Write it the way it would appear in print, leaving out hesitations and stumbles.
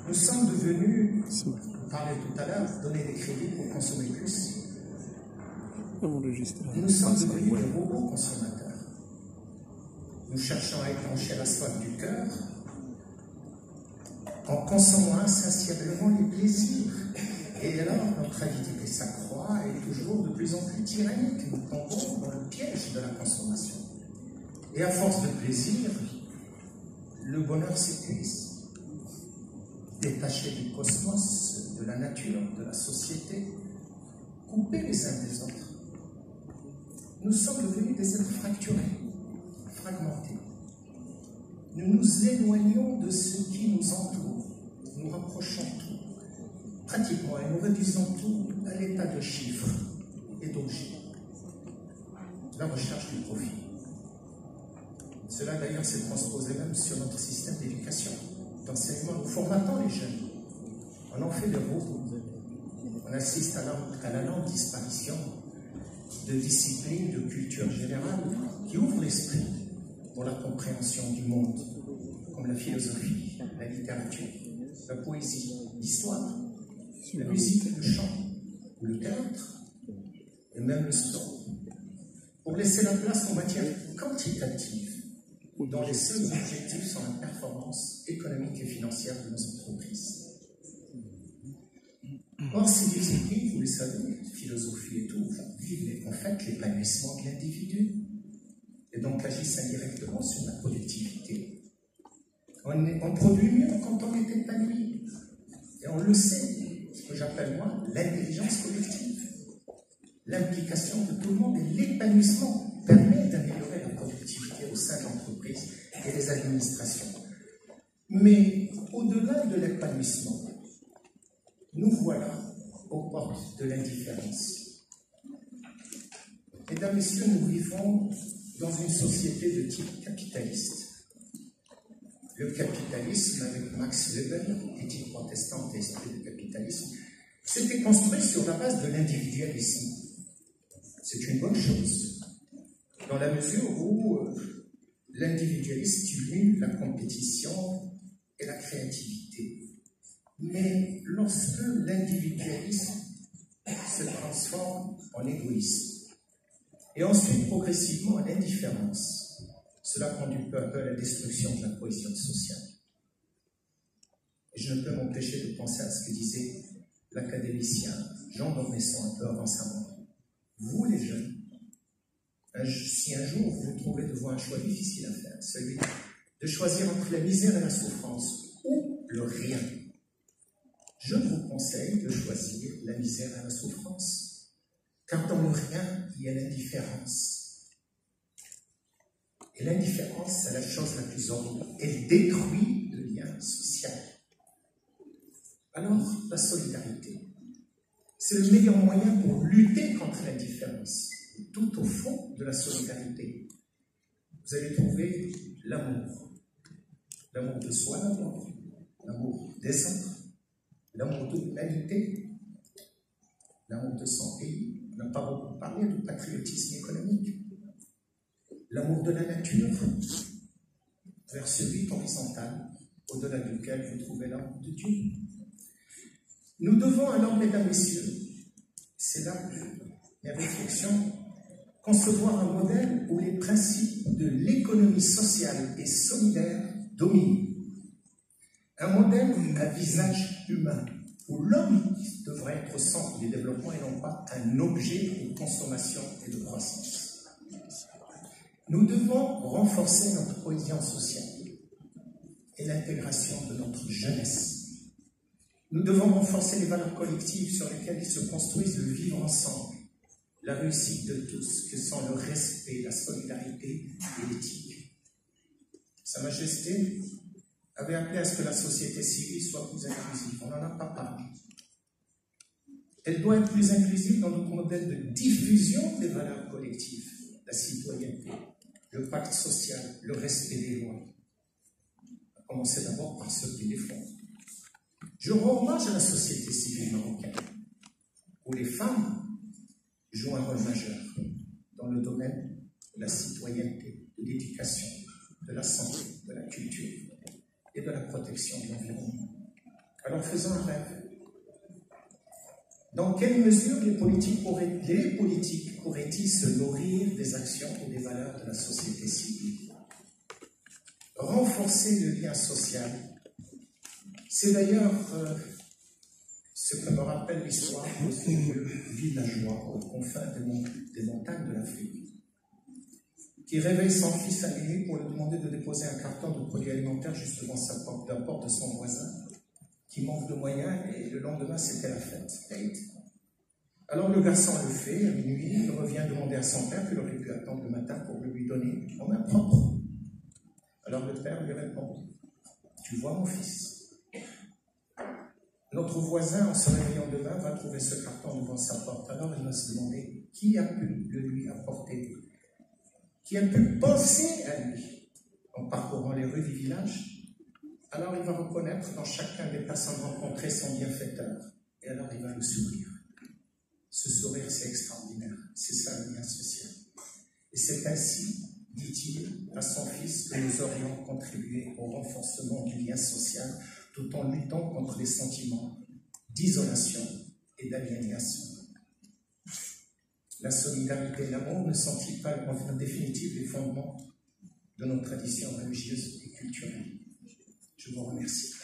Nous sommes devenus, on parlait tout à l'heure, donner des crédits pour consommer plus. Nous sommes devenus des robots consommateurs. Nous cherchons à épancher la soif du cœur en consommant insatiablement les plaisirs. Et alors, notre avidité s'accroît et toujours de plus en plus tyrannique. Nous tombons dans le piège de la consommation. Et à force de plaisir, le bonheur s'épuise. Détachés du cosmos, de la nature, de la société, coupés les uns des autres, nous sommes devenus des êtres fracturés, fragmentés. Nous nous éloignons de ce qui nous entoure, nous rapprochons tout, pratiquement, et nous réduisons tout à l'état de chiffres et d'objets. La recherche du profit. Cela d'ailleurs s'est transposé même sur notre système d'éducation, d'enseignement. Nous formatons les jeunes, on en fait des robots. On assiste à la lente disparition de disciplines, de culture générale qui ouvrent l'esprit pour la compréhension du monde, comme la philosophie, la littérature, la poésie, l'histoire, la musique, le chant, ou le théâtre, et même le sport, pour laisser la place aux matières quantitatives, dont les seuls objectifs sont la performance économique et financière de nos entreprises. Or, ces disciplines, vous le savez, philosophie et tout, vivent en fait l'épanouissement de l'individu, et donc agissent indirectement sur la productivité. On produit mieux quand on est épanoui, et on le sait, ce que j'appelle moi l'intelligence collective. L'implication de tout le monde et l'épanouissement permet d'améliorer la productivité au sein de l'entreprise et des administrations. Mais au-delà de l'épanouissement, nous voilà aux portes de l'indifférence. Mesdames, Messieurs, nous vivons dans une société de type capitaliste. Le capitalisme, avec Max Weber, éthique protestante et esprit de capitalisme, s'était construit sur la base de l'individualisme. C'est une bonne chose, dans la mesure où l'individualisme stimule la compétition et la créativité. Mais lorsque l'individualisme se transforme en égoïsme, et ensuite progressivement en indifférence, cela conduit peu à peu à la destruction de la cohésion sociale. Et je ne peux m'empêcher de penser à ce que disait l'académicien Jean d'Ormesson un peu avant sa mort. Vous, les jeunes, si un jour vous vous trouvez devant un choix difficile à faire, celui de choisir entre la misère et la souffrance, ou le rien, je vous conseille de choisir la misère et la souffrance, car dans le rien, il y a l'indifférence. Et l'indifférence, c'est la chose la plus horrible. Elle détruit le lien social. Alors, la solidarité, c'est le meilleur moyen pour lutter contre l'indifférence. Tout au fond de la solidarité, vous allez trouver l'amour. L'amour de soi d'abord, l'amour des autres, l'amour de l'humanité, l'amour de son pays. On n'a pas beaucoup parlé de patriotisme économique. L'amour de la nature, vers celui horizontal, au-delà duquel vous trouvez l'amour de Dieu. Nous devons alors, mesdames, messieurs, c'est là mes réflexions, concevoir un modèle où les principes de l'économie sociale et solidaire dominent. Un modèle à visage humain, où l'homme devrait être au centre du développement et non pas un objet de consommation et de croissance. Nous devons renforcer notre cohésion sociale et l'intégration de notre jeunesse. Nous devons renforcer les valeurs collectives sur lesquelles se construisent le vivre ensemble, la réussite de tous, que sont le respect, la solidarité et l'éthique. Sa Majesté avait appelé à ce que la société civile soit plus inclusive. On n'en a pas parlé. Elle doit être plus inclusive dans notre modèle de diffusion des valeurs collectives, la citoyenneté, le pacte social, le respect des lois. À commencer d'abord par ceux qui les font. Je rends hommage à la société civile marocaine, où les femmes jouent un rôle majeur dans le domaine de la citoyenneté, de l'éducation, de la santé, de la culture et de la protection de l'environnement. Alors faisons un rêve. Dans quelle mesure les politiques pourraient-ils se nourrir des actions ou des valeurs de la société civile? Renforcer le lien social. C'est d'ailleurs ce que me rappelle l'histoire de ce villageois aux confins des montagnes de l'Afrique, qui réveille son fils à minuit pour lui demander de déposer un carton de produits alimentaires juste devant la porte de son voisin, qui manque de moyens, et le lendemain c'était la fête. Alors le garçon le fait, à minuit, il revient demander à son père qu'il aurait pu attendre le matin pour le lui donner en main propre. Alors le père lui répond: tu vois mon fils, notre voisin en se réveillant demain va trouver ce carton devant sa porte. Alors il va se demander qui a pu le lui apporter, qui a pu penser à lui en parcourant les rues du village. Alors il va reconnaître dans chacun des personnes rencontrées son bienfaiteur, et alors il va le sourire. Ce sourire, c'est extraordinaire, c'est ça le lien social. Et c'est ainsi, dit-il à son fils, que nous aurions contribué au renforcement du lien social, tout en luttant contre les sentiments d'isolation et d'aliénation. La solidarité et l'amour ne sont-ils pas en définitive les fondements de nos traditions religieuses et culturelles? Je vous remercie.